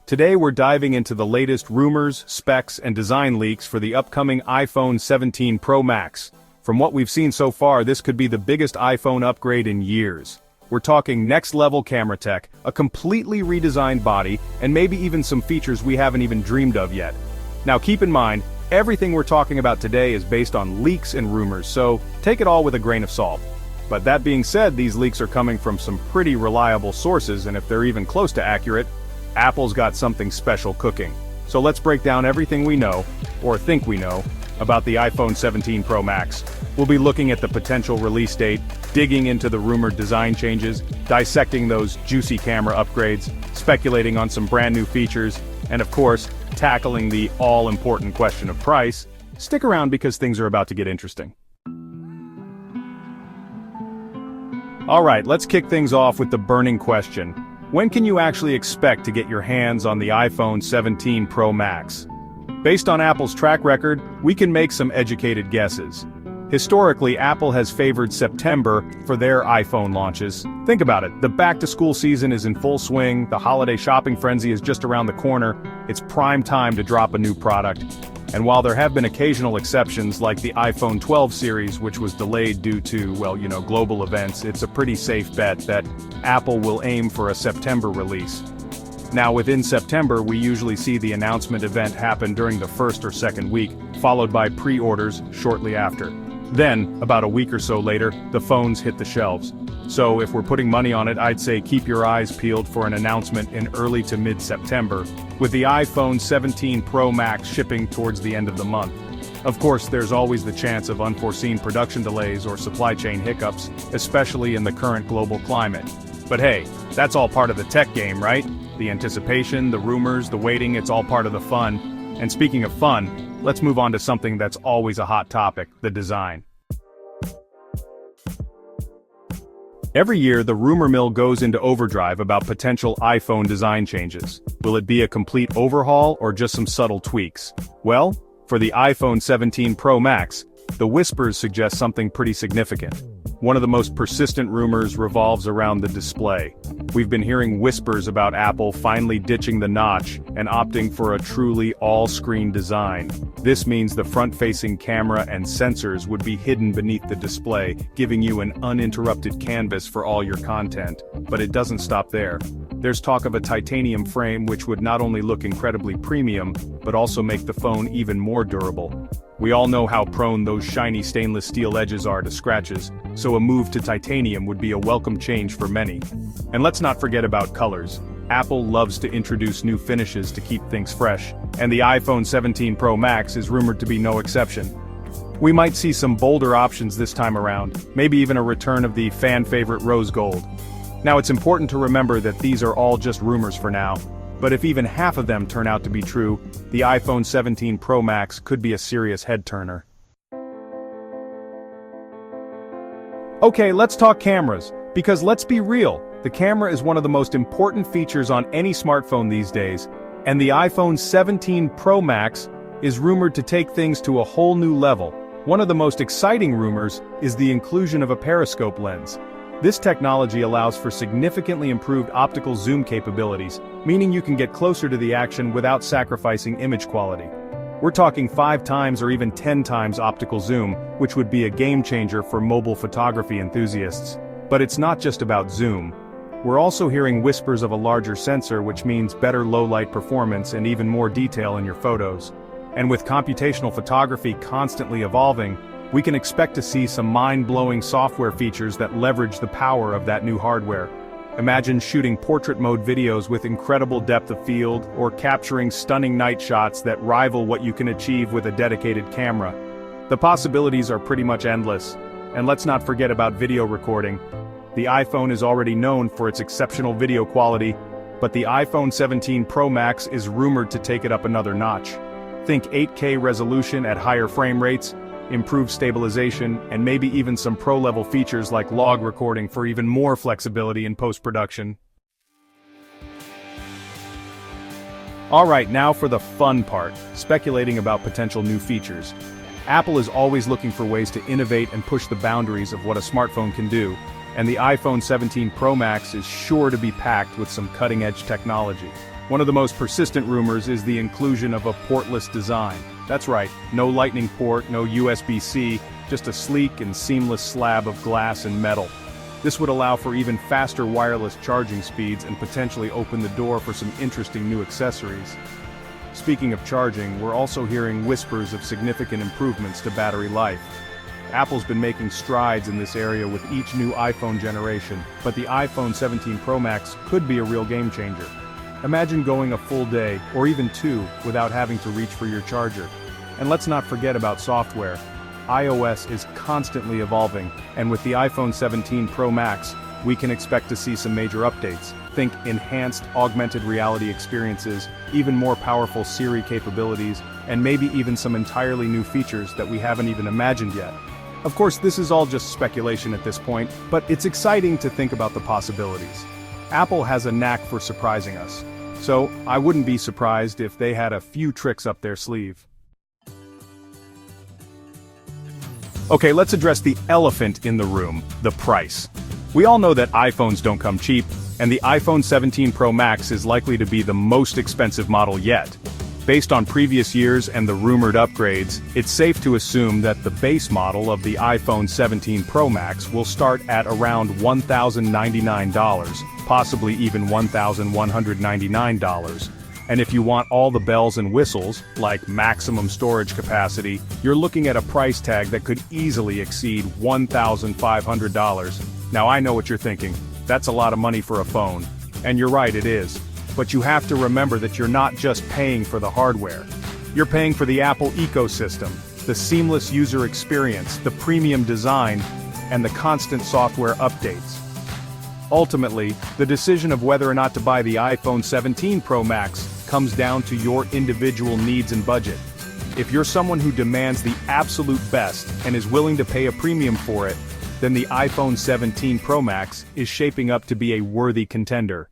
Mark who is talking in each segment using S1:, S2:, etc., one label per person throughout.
S1: Today we're diving into the latest rumors, specs, and design leaks for the upcoming iPhone 17 Pro Max. From what we've seen so far, this could be the biggest iPhone upgrade in years. We're talking next-level camera tech, a completely redesigned body, and maybe even some features we haven't even dreamed of yet. Now keep in mind, everything we're talking about today is based on leaks and rumors, so take it all with a grain of salt. But that being said, these leaks are coming from some pretty reliable sources, and if they're even close to accurate, Apple's got something special cooking. So let's break down everything we know, or think we know, about the iPhone 17 Pro Max. We'll be looking at the potential release date, digging into the rumored design changes, dissecting those juicy camera upgrades, speculating on some brand new features, and of course, tackling the all-important question of price. Stick around because things are about to get interesting. Alright, let's kick things off with the burning question. When can you actually expect to get your hands on the iPhone 17 Pro Max? Based on Apple's track record, we can make some educated guesses. Historically, Apple has favored September for their iPhone launches. Think about it, the back-to-school season is in full swing, the holiday shopping frenzy is just around the corner, it's prime time to drop a new product. And while there have been occasional exceptions like the iPhone 12 series which was delayed due to, global events, it's a pretty safe bet that Apple will aim for a September release. Now within September we usually see the announcement event happen during the first or second week, followed by pre-orders shortly after. Then, about a week or so later, the phones hit the shelves. So if we're putting money on it, I'd say keep your eyes peeled for an announcement in early to mid-September, with the iPhone 17 Pro Max shipping towards the end of the month. Of course, there's always the chance of unforeseen production delays or supply chain hiccups, especially in the current global climate. But hey, that's all part of the tech game, right? The anticipation, the rumors, the waiting, it's all part of the fun. And speaking of fun, let's move on to something that's always a hot topic, the design. Every year, the rumor mill goes into overdrive about potential iPhone design changes. Will it be a complete overhaul or just some subtle tweaks? Well, for the iPhone 17 Pro Max, the whispers suggest something pretty significant. One of the most persistent rumors revolves around the display. We've been hearing whispers about Apple finally ditching the notch and opting for a truly all-screen design. This means the front-facing camera and sensors would be hidden beneath the display, giving you an uninterrupted canvas for all your content. But it doesn't stop there. There's talk of a titanium frame which would not only look incredibly premium, but also make the phone even more durable. We all know how prone those shiny stainless steel edges are to scratches, so a move to titanium would be a welcome change for many. And let's not forget about colors. Apple loves to introduce new finishes to keep things fresh, and the iPhone 17 Pro Max is rumored to be no exception. We might see some bolder options this time around, maybe even a return of the fan-favorite rose gold. Now it's important to remember that these are all just rumors for now. But if even half of them turn out to be true, the iPhone 17 Pro Max could be a serious head-turner. Okay, let's talk cameras, because let's be real, the camera is one of the most important features on any smartphone these days, and the iPhone 17 Pro Max is rumored to take things to a whole new level. One of the most exciting rumors is the inclusion of a periscope lens. This technology allows for significantly improved optical zoom capabilities, meaning you can get closer to the action without sacrificing image quality. We're talking 5 times or even 10 times optical zoom, which would be a game changer for mobile photography enthusiasts. But it's not just about zoom. We're also hearing whispers of a larger sensor, which means better low-light performance and even more detail in your photos. And with computational photography constantly evolving, we can expect to see some mind-blowing software features that leverage the power of that new hardware. Imagine shooting portrait mode videos with incredible depth of field, or capturing stunning night shots that rival what you can achieve with a dedicated camera. The possibilities are pretty much endless. And let's not forget about video recording. The iPhone is already known for its exceptional video quality, but the iPhone 17 Pro Max is rumored to take it up another notch. Think 8K resolution at higher frame rates, improved stabilization, and maybe even some pro-level features like log recording for even more flexibility in post-production. Alright, now for the fun part, speculating about potential new features. Apple is always looking for ways to innovate and push the boundaries of what a smartphone can do, and the iPhone 17 Pro Max is sure to be packed with some cutting-edge technology. One of the most persistent rumors is the inclusion of a portless design. That's right, no lightning port, no USB-C, just a sleek and seamless slab of glass and metal. This would allow for even faster wireless charging speeds and potentially open the door for some interesting new accessories. Speaking of charging, we're also hearing whispers of significant improvements to battery life. Apple's been making strides in this area with each new iPhone generation, but the iPhone 17 Pro Max could be a real game changer. Imagine going a full day, or even two, without having to reach for your charger. And let's not forget about software. iOS is constantly evolving, and with the iPhone 17 Pro Max, we can expect to see some major updates. Think enhanced augmented reality experiences, even more powerful Siri capabilities, and maybe even some entirely new features that we haven't even imagined yet. Of course, this is all just speculation at this point, but it's exciting to think about the possibilities. Apple has a knack for surprising us, so I wouldn't be surprised if they had a few tricks up their sleeve. Okay, let's address the elephant in the room, the price. We all know that iPhones don't come cheap, and the iPhone 17 Pro Max is likely to be the most expensive model yet. Based on previous years and the rumored upgrades, it's safe to assume that the base model of the iPhone 17 Pro Max will start at around $1,099, possibly even $1,199. And if you want all the bells and whistles, like maximum storage capacity, you're looking at a price tag that could easily exceed $1,500. Now I know what you're thinking. That's a lot of money for a phone. And you're right, it is. But you have to remember that you're not just paying for the hardware. You're paying for the Apple ecosystem, the seamless user experience, the premium design, and the constant software updates. Ultimately, the decision of whether or not to buy the iPhone 17 Pro Max comes down to your individual needs and budget. If you're someone who demands the absolute best and is willing to pay a premium for it, then the iPhone 17 Pro Max is shaping up to be a worthy contender.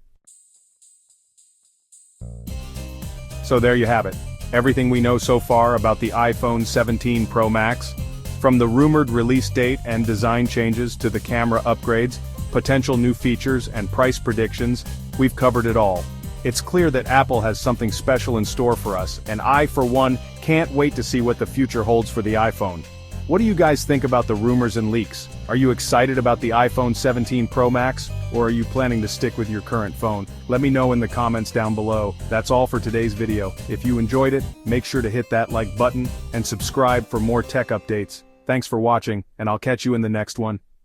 S1: So there you have it. Everything we know so far about the iPhone 17 Pro Max. From the rumored release date and design changes to the camera upgrades, potential new features and price predictions, we've covered it all. It's clear that Apple has something special in store for us, and I, for one, can't wait to see what the future holds for the iPhone. What do you guys think about the rumors and leaks? Are you excited about the iPhone 17 Pro Max, or are you planning to stick with your current phone? Let me know in the comments down below. That's all for today's video. If you enjoyed it, make sure to hit that like button and subscribe for more tech updates. Thanks for watching, and I'll catch you in the next one.